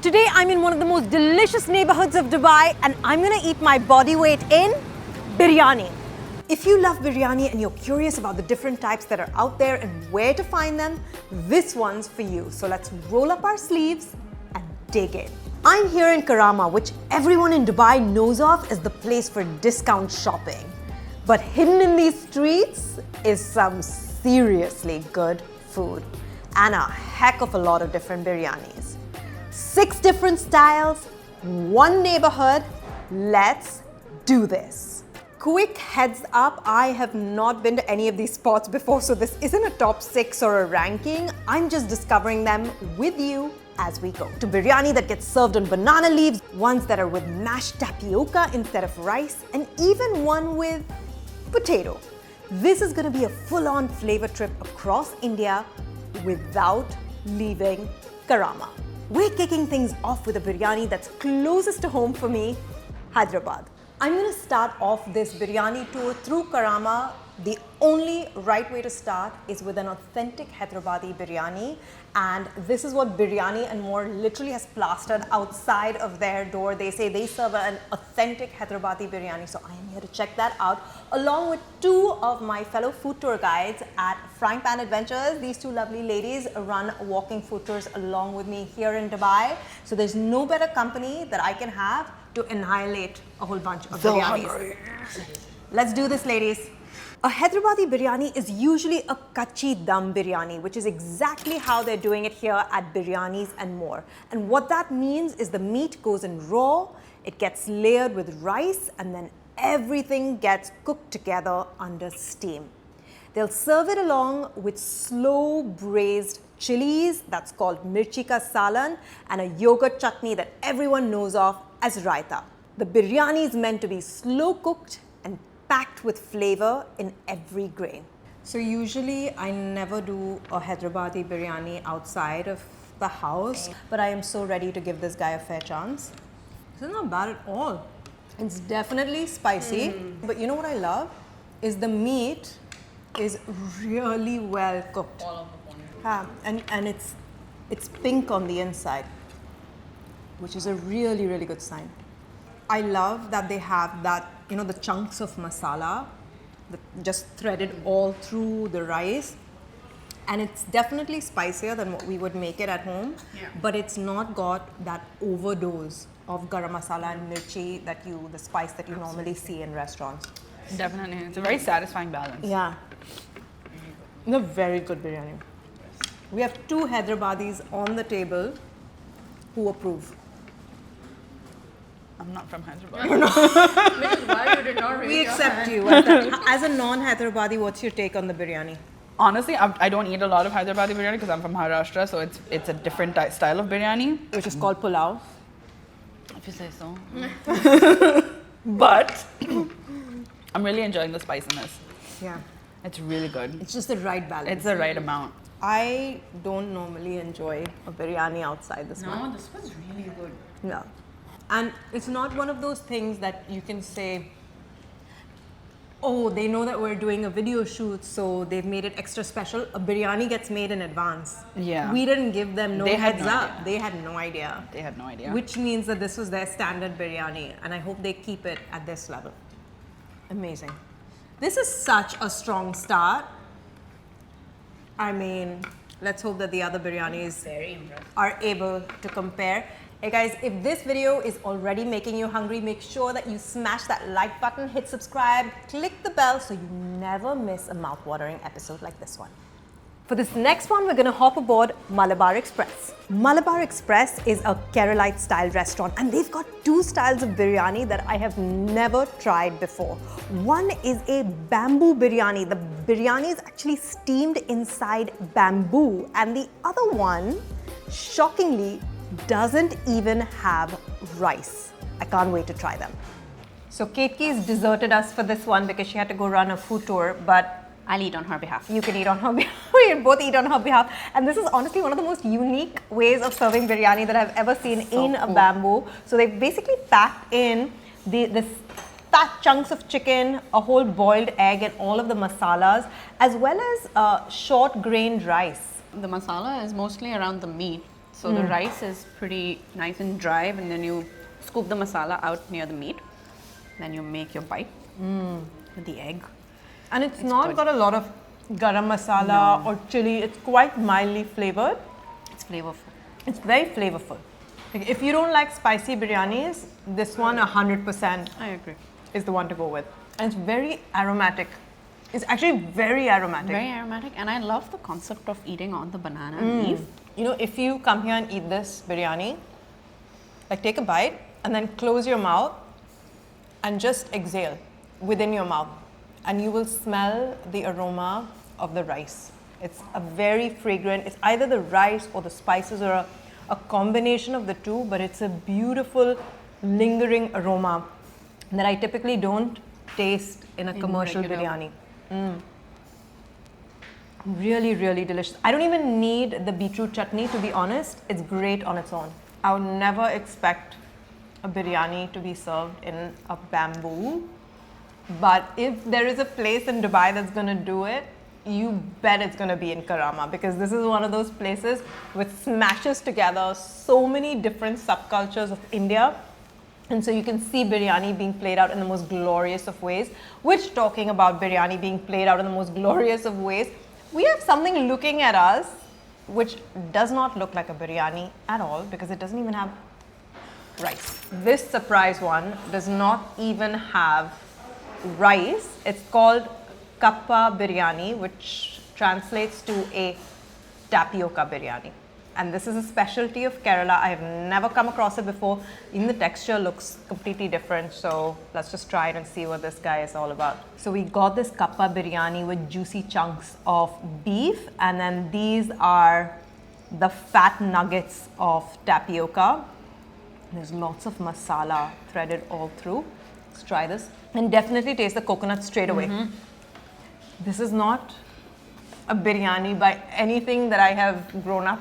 Today I'm in one of the most delicious neighborhoods of Dubai and I'm gonna eat my body weight in biryani. If you love biryani and you're curious about the different types that are out there and where to find them, this one's for you. So let's roll up our sleeves and dig in. I'm here in Karama, which everyone in Dubai knows of as the place for discount shopping. But hidden in these streets is some seriously good food and a heck of a lot of different biryanis. 6 different styles, 1 neighborhood. Let's do this. Quick heads up, I have not been to any of these spots before, so this isn't a top 6 or a ranking. I'm just discovering them with you as we go. To biryani that gets served on banana leaves, ones that are with mashed tapioca instead of rice, and even one with potato. This is going to be a full-on flavor trip across India without leaving Karama. We're kicking things off with a biryani that's closest to home for me, Hyderabad. I'm going to start off this biryani tour through Karama. The only right way to start is with an authentic Hyderabadi biryani, and this is what Biryani and More literally has plastered outside of their door. They say they serve an authentic Hyderabadi biryani, so I am here to check that out along with 2 of my fellow food tour guides at Frying Pan Adventures. These 2 lovely ladies run walking food tours along with me here in Dubai, so there's no better company that I can have to annihilate a whole bunch of biryanis. Let's do this, ladies. A Hyderabadi biryani is usually a kachi dum biryani, which is exactly how they're doing it here at Biryanis and More. And what that means is the meat goes in raw, it gets layered with rice, and then everything gets cooked together under steam. They'll serve it along with slow braised chilies, that's called mirchi ka salan, and a yogurt chutney that everyone knows of as raita. The biryani is meant to be slow cooked and packed with flavor in every grain. So usually I never do a Hyderabadi biryani outside of the house, but I am so ready to give this guy a fair chance. This is not bad at all. It's definitely spicy, but you know what I love is the meat is really well cooked. And it's pink on the inside, which is a really, really good sign. I love that they have that, you know, the chunks of masala that just threaded all through the rice. And it's definitely spicier than what we would make it at home, but it's not got that overdose of garam masala and mirchi the spice that you normally see in restaurants. Definitely, it's a very satisfying balance. Yeah, it's a very good biryani. We have 2 Hyderabadis on the table who approve. I'm not from Hyderabad. Which is why you did not raise We your accept hand. you. As a non-Hyderabadi, what's your take on the biryani? Honestly, I don't eat a lot of Hyderabadi biryani because I'm from Maharashtra, so it's a different style of biryani. Which is called pulao. If you say so. But I'm really enjoying the spiciness. Yeah. It's really good. It's just the right balance. It's the right amount. I don't normally enjoy a biryani outside this one. No, this was really good. No. And it's not one of those things that you can say, oh, they know that we're doing a video shoot, so they've made it extra special. A biryani gets made in advance. Yeah. We didn't give them They had heads no up. idea. They had no idea. They had no idea. Which means that this was their standard biryani, and I hope they keep it at this level. Amazing. This is such a strong start. I mean, let's hope that the other biryanis are able to compare. Hey guys, if this video is already making you hungry, make sure that you smash that like button, hit subscribe, click the bell so you never miss a mouth-watering episode like this one. For this next one, we're going to hop aboard Malabar Express. Malabar Express is a Keralite style restaurant, and they've got 2 styles of biryani that I have never tried before. One is a bamboo biryani. The biryani is actually steamed inside bamboo, and the other one, shockingly, doesn't even have rice. I can't wait to try them. So Ketki's deserted us for this one because she had to go run a food tour, but I'll eat on her behalf. you can eat on her behalf. We can both eat on her behalf. And this is honestly one of the most unique ways of serving biryani that I've ever seen in a bamboo. So they've basically packed in this fat chunks of chicken, a whole boiled egg, and all of the masalas, as well as short grained rice. The masala is mostly around the meat. So the rice is pretty nice and dry, and then you scoop the masala out near the meat. Then you make your bite with the egg. And it's not got a lot of garam masala or chili. It's quite mildly flavored. It's flavorful. It's very flavorful. Like, if you don't like spicy biryanis, this one 100% I agree. is the one to go with. And it's very aromatic. It's actually very aromatic. Very aromatic, and I love the concept of eating on the banana leaf. You know, if you come here and eat this biryani, like take a bite and then close your mouth and just exhale within your mouth, and you will smell the aroma of the rice. It's a very fragrant, it's either the rice or the spices or a combination of the two, but it's a beautiful lingering aroma that I typically don't taste in a commercial biryani. Really, really delicious. I don't even need the beetroot chutney, to be honest. It's great on its own. I would never expect a biryani to be served in a bamboo. But if there is a place in Dubai that's going to do it, you bet it's going to be in Karama, because this is one of those places which smashes together so many different subcultures of India. And so you can see biryani being played out in the most glorious of ways. Which, talking about biryani being played out in the most glorious of ways, we have something looking at us which does not look like a biryani at all, because it doesn't even have rice. This surprise one does not even have rice. It's called Kappa Biryani, which translates to a tapioca biryani. And this is a specialty of Kerala. I have never come across it before. Even the texture looks completely different. So let's just try it and see what this guy is all about. So we got this Kappa Biryani with juicy chunks of beef. And then these are the fat nuggets of tapioca. There's lots of masala threaded all through. Let's try this. And definitely taste the coconut straight away. This is not a biryani by anything that I have grown up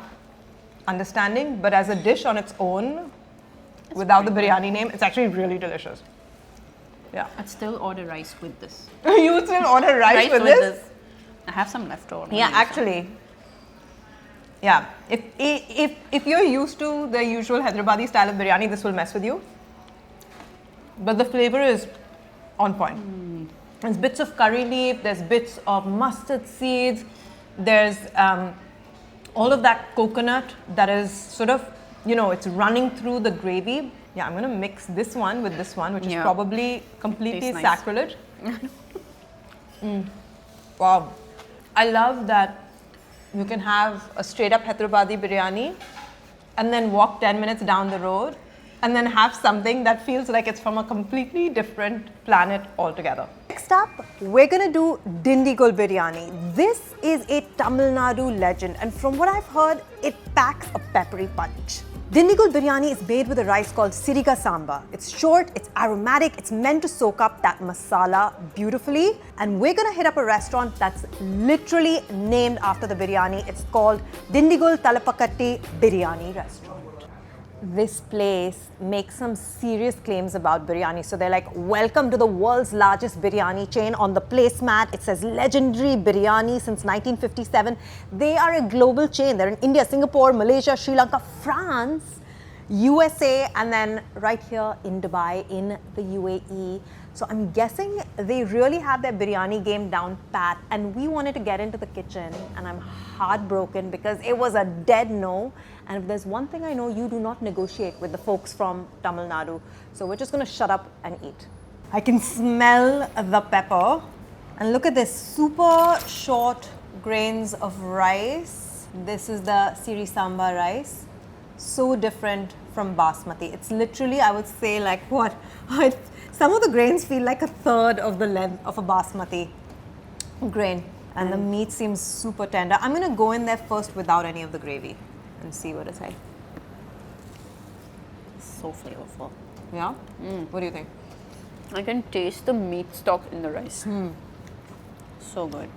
understanding, but as a dish on its own, without the biryani name, it's actually really delicious. Yeah. I'd still order rice with this. You would still order rice with this? I have some left over. Yeah, actually. Yeah. If you're used to the usual Hyderabadi style of biryani, this will mess with you. But the flavor is on point. There's bits of curry leaf, there's bits of mustard seeds, there's all of that coconut that is sort of, you know, it's running through the gravy. Yeah, I'm going to mix this one with this one, which is probably completely Tastes nice. sacrilege. Wow. I love that you can have a straight up Hyderabadi biryani and then walk 10 minutes down the road and then have something that feels like it's from a completely different planet altogether. Next up, we're going to do Dindigul Biryani. This is a Tamil Nadu legend, and from what I've heard, it packs a peppery punch. Dindigul Biryani is made with a rice called Siriga Samba. It's short, it's aromatic, it's meant to soak up that masala beautifully. And we're going to hit up a restaurant that's literally named after the biryani. It's called Dindigul Talapakatti Biryani Restaurant. This place makes some serious claims about biryani. So they're like, welcome to the world's largest biryani chain. On the placemat, it says legendary biryani since 1957. They are a global chain. They're in India, Singapore, Malaysia, Sri Lanka, France, USA, and then right here in Dubai, in the UAE. So I'm guessing they really have their biryani game down pat, and we wanted to get into the kitchen, and I'm heartbroken because it was a dead no. And if there's one thing I know, you do not negotiate with the folks from Tamil Nadu. So we're just going to shut up and eat. I can smell the pepper. And look at this, super short grains of rice. This is the Siri Samba rice. So different from basmati. It's literally, I would say, like what? Some of the grains feel like a third of the length of a basmati grain. And the meat seems super tender. I'm going to go in there first without any of the gravy and see what it's like. So flavorful. Yeah? What do you think? I can taste the meat stock in the rice. So good.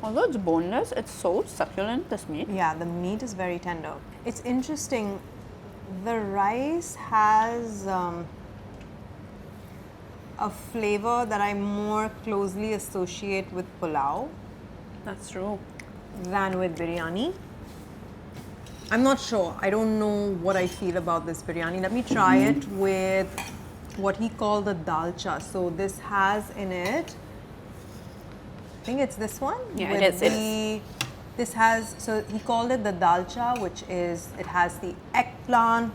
Although it's boneless, it's so succulent, this meat. Yeah, the meat is very tender. It's interesting. The rice has a flavor that I more closely associate with pulao That's true. than with biryani. I'm not sure. I don't know what I feel about this biryani. Let me try it with what he called the dalcha. So this has in it, I think it's this one. Yeah, with it is. This has, so he called it the dalcha, which is, it has the eggplant,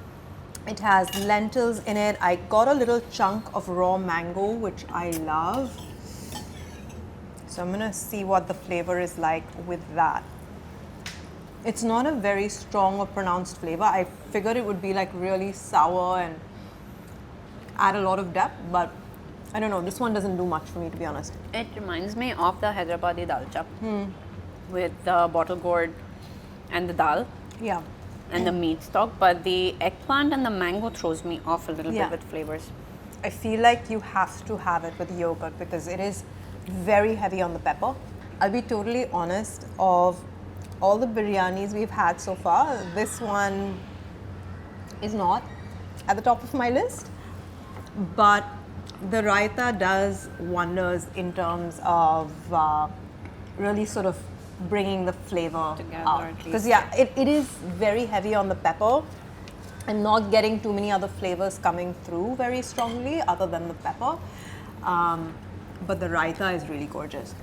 it has lentils in it. I got a little chunk of raw mango, which I love. So I'm gonna see what the flavor is like with that. It's not a very strong or pronounced flavor. I figured it would be like really sour and add a lot of depth, but I don't know. This one doesn't do much for me, to be honest. It reminds me of the Hyderabadi dalcha with the bottle gourd and the dal Yeah. and the meat stock, but the eggplant and the mango throws me off a little Yeah. bit with flavors. I feel like you have to have it with yogurt because it is very heavy on the pepper. I'll be totally honest, of all the biryanis we've had so far, this one is not at the top of my list. But the raita does wonders in terms of really sort of bringing the flavor Together, out. at least. Because yeah, it is very heavy on the pepper. I'm not getting too many other flavors coming through very strongly other than the pepper. But the raita is really gorgeous.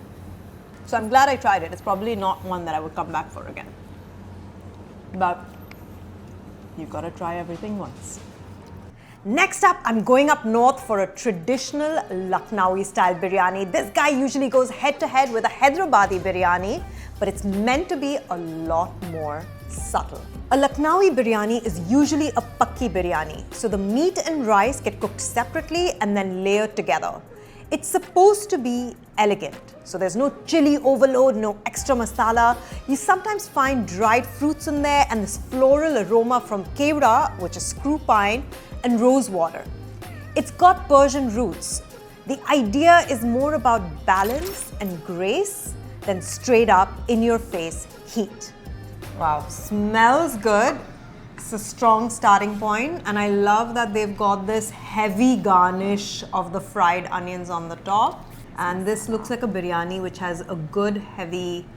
So I'm glad I tried it. It's probably not one that I would come back for again. But you've got to try everything once. Next up, I'm going up north for a traditional Lucknowi style biryani. This guy usually goes head to head with a Hyderabadi biryani, but it's meant to be a lot more subtle. A Lucknowi biryani is usually a pakki biryani, so the meat and rice get cooked separately and then layered together. It's supposed to be elegant, so there's no chili overload, no extra masala. You sometimes find dried fruits in there and this floral aroma from kevda, which is screw pine, and rose water. It's got Persian roots. The idea is more about balance and grace than straight up in your face heat. Wow, smells good. It's a strong starting point, and I love that they've got this heavy garnish of the fried onions on the top. And this looks like a biryani which has a good heavy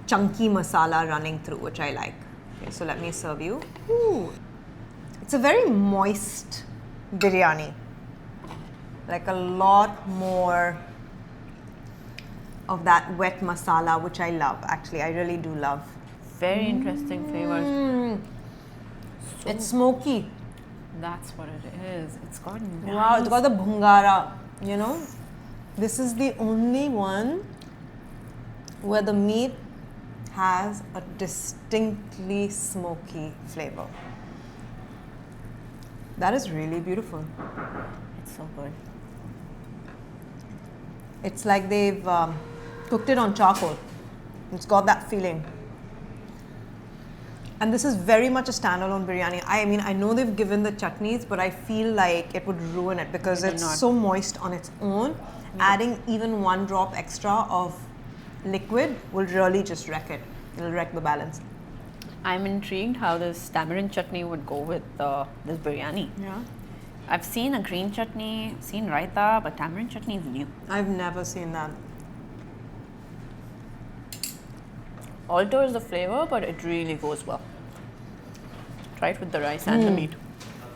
chunky masala running through, which I like. Okay, so let me serve you. Ooh. It's a very moist biryani, like a lot more of that wet masala, which I love. Actually, I really do love. Very interesting flavors. It's smoky. That's what it is. It's got Wow, it's got the bhungara, you know. This is the only one where the meat has a distinctly smoky flavor. That is really beautiful. It's so good. It's like they've cooked it on charcoal. It's got that feeling. And this is very much a standalone biryani. I mean, I know they've given the chutneys, but I feel like it would ruin it because it's so moist on its own. Adding even one drop extra of liquid will really just wreck it. It'll wreck the balance. I'm intrigued how this tamarind chutney would go with this biryani. Yeah. I've seen a green chutney, seen raita, but tamarind chutney is new. I've never seen that. Alters the flavor, but it really goes well. Try it with the rice and the meat.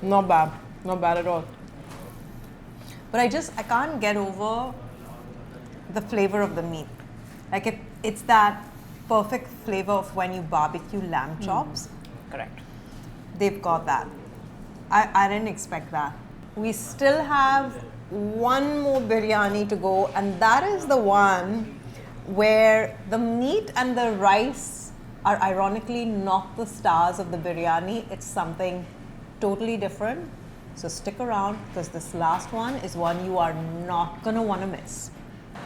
Not bad. Not bad at all. But I can't get over the flavor of the meat. Like it's that perfect flavor of when you barbecue lamb chops. Correct. They've got that. I didn't expect that. We still have one more biryani to go, and that is the one where the meat and the rice are ironically not the stars of the biryani. It's something totally different. So stick around because this last one is one you are not going to want to miss.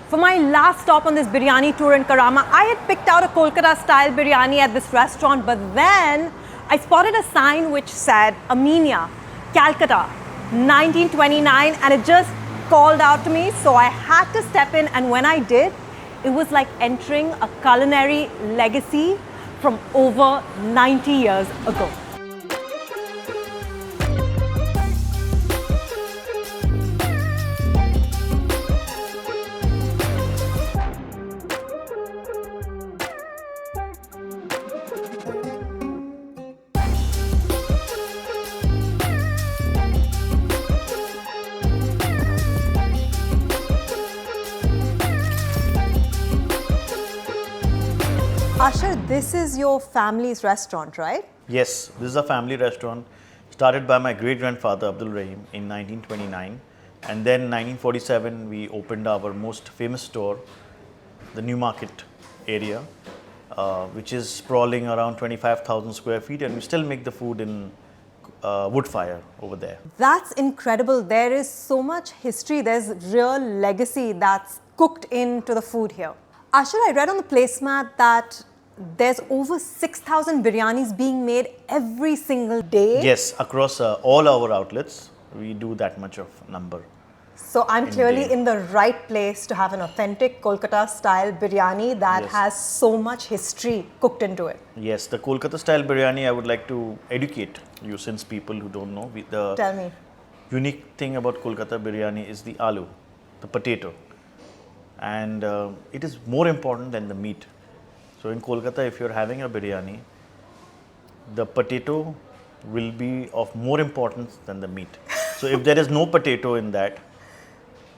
For my last stop on this biryani tour in Karama, I had picked out a Kolkata style biryani at this restaurant, but then I spotted a sign which said Aminia, Calcutta, 1929, and it just called out to me. So I had to step in, and when I did, it was like entering a culinary legacy from over 90 years ago. This is your family's restaurant, right? Yes, this is a family restaurant started by my great-grandfather Abdul Rahim in 1929, and then 1947 we opened our most famous store, the New Market area, which is sprawling around 25,000 square feet, and we still make the food in wood fire over there. That's incredible. There is so much history. There's real legacy that's cooked into the food here. Ashar, I read on the placemat that there's over 6,000 biryanis being made every single day. Yes, across all our outlets, we do that much of number. So I'm clearly Indeed. in the right place to have an authentic Kolkata style biryani that Yes. has so much history cooked into it. Yes, the Kolkata style biryani, I would like to educate you, since people who don't know. The Tell me. unique thing about Kolkata biryani is the aloo, the potato. And it is more important than the meat. So in Kolkata, if you're having a biryani, the potato will be of more importance than the meat. So if there is no potato in that,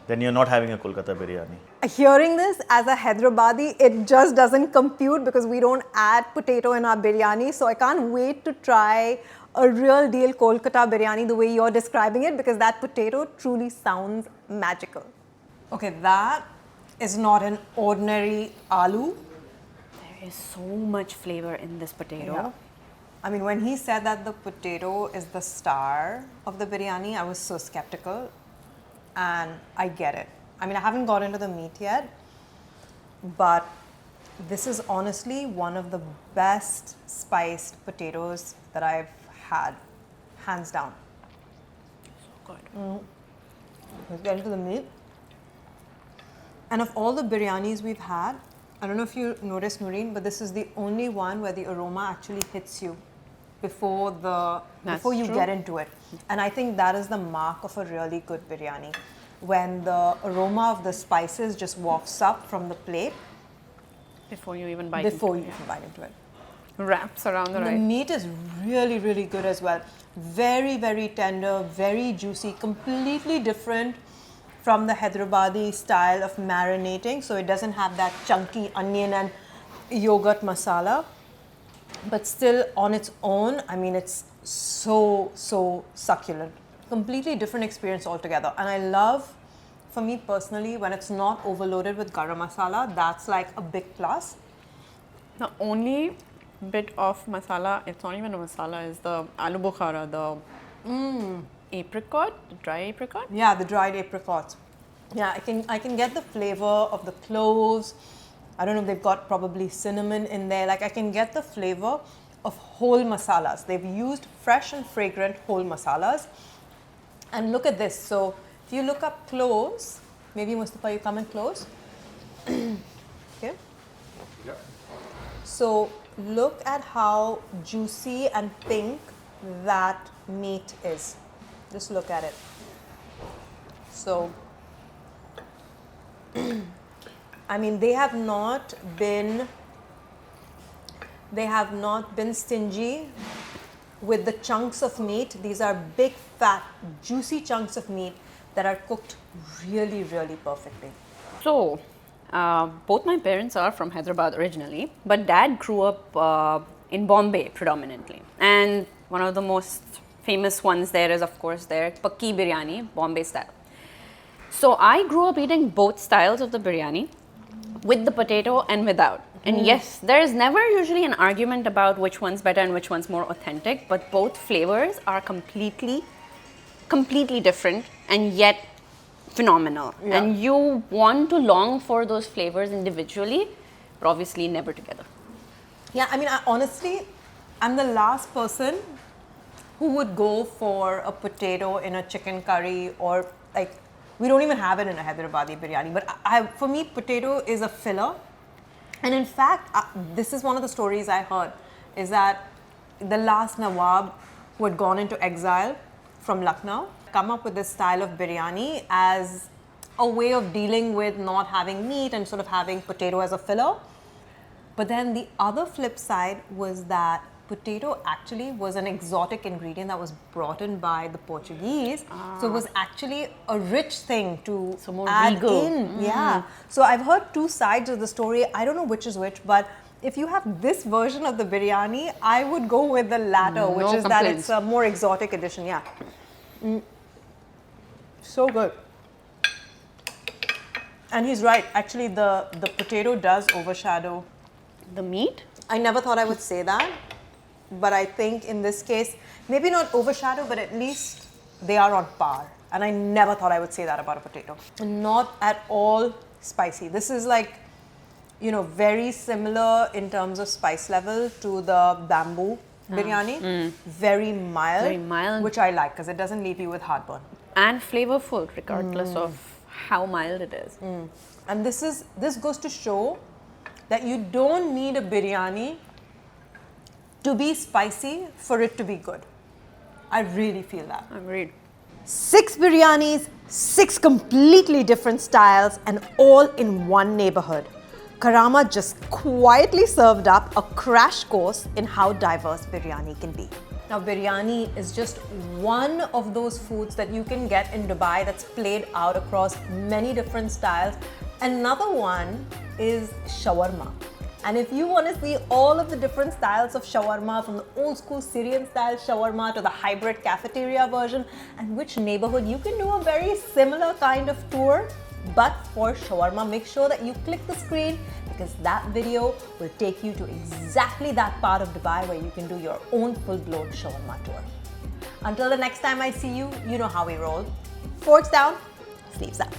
then you're not having a Kolkata biryani. Hearing this as a Hyderabadi, it just doesn't compute because we don't add potato in our biryani. So I can't wait to try a real deal Kolkata biryani the way you're describing it, because that potato truly sounds magical. Okay, that is not an ordinary aloo. There is so much flavor in this potato. Yeah. I mean, when he said that the potato is the star of the biryani, I was so skeptical. And I get it. I mean, I haven't got into the meat yet, but this is honestly one of the best spiced potatoes that I've had, hands down. So good. Let's get into the meat. And of all the biryanis we've had, I don't know if you noticed, Noreen, but this is the only one where the aroma actually hits you before you true. get into it. And I think that is the mark of a really good biryani. When the aroma of the spices just wafts up from the plate Before you even bite before you into it. even bite into it. Wraps around the The right. meat is really, really good as well. Very, very tender, very juicy, completely different from the Hyderabadi style of marinating. So it doesn't have that chunky onion and yogurt masala, but still on its own, I mean, it's so, so succulent. Completely different experience altogether. And I love, for me personally, when it's not overloaded with garam masala, that's like a big plus. The only bit of masala, it's not even a masala, is the aloo bukhara, the apricot, the dry apricot. Yeah, the dried apricots. Yeah, I can get the flavor of the cloves. I don't know if they've got probably cinnamon in there. Like I can get the flavor of whole masalas. They've used fresh and fragrant whole masalas. And look at this. So if you look up cloves, maybe Mustafa, you come in close. Okay. Yep. So look at how juicy and pink that meat is. Just look at it. So, I mean, they have not been stingy with the chunks of meat. These are big, fat, juicy chunks of meat that are cooked really, really perfectly. So, both my parents are from Hyderabad originally, but dad grew up in Bombay predominantly. And one of the most famous ones there is, of course, their Pakki Biryani, Bombay style. So I grew up eating both styles of the biryani, with the potato and without. And yes, there is never usually an argument about which one's better and which one's more authentic, but both flavors are completely different and yet phenomenal. Yeah. And you want to long for those flavors individually, but obviously never together. Yeah, I mean, honestly, I'm the last person who would go for a potato in a chicken curry, or like, we don't even have it in a Hyderabadi biryani. But for me, potato is a filler. And in fact, this is one of the stories I heard, is that the last Nawab who had gone into exile from Lucknow come up with this style of biryani as a way of dealing with not having meat and sort of having potato as a filler. But then the other flip side was that potato actually was an exotic ingredient that was brought in by the Portuguese. So it was actually a rich thing to So more add regal. in. Yeah. So I've heard two sides of the story. I don't know which is which, but if you have this version of the biryani, I would go with the latter, which is that it's a more exotic edition. Yeah. So good. And he's right. Actually, the potato does overshadow The meat? I never thought I would say that, but I think in this case, maybe not overshadow, but at least they are on par. And I never thought I would say that about a potato. And not at all spicy. This is like, you know, very similar in terms of spice level to the bamboo biryani. Very mild. Very mild. Which I like because it doesn't leave you with heartburn. And flavorful, regardless of how mild it is. And this goes to show that you don't need a biryani to be spicy for it to be good. I really feel that. Agreed. 6 biryanis, 6 completely different styles, and all in one neighborhood. Karama just quietly served up a crash course in how diverse biryani can be. Now, biryani is just one of those foods that you can get in Dubai that's played out across many different styles. Another one is shawarma. And if you want to see all of the different styles of shawarma, from the old school Syrian style shawarma to the hybrid cafeteria version, and which neighborhood you can do a very similar kind of tour, but for shawarma, make sure that you click the screen because that video will take you to exactly that part of Dubai where you can do your own full-blown shawarma tour. Until the next time I see you, you know how we roll. Forks down, sleeves up.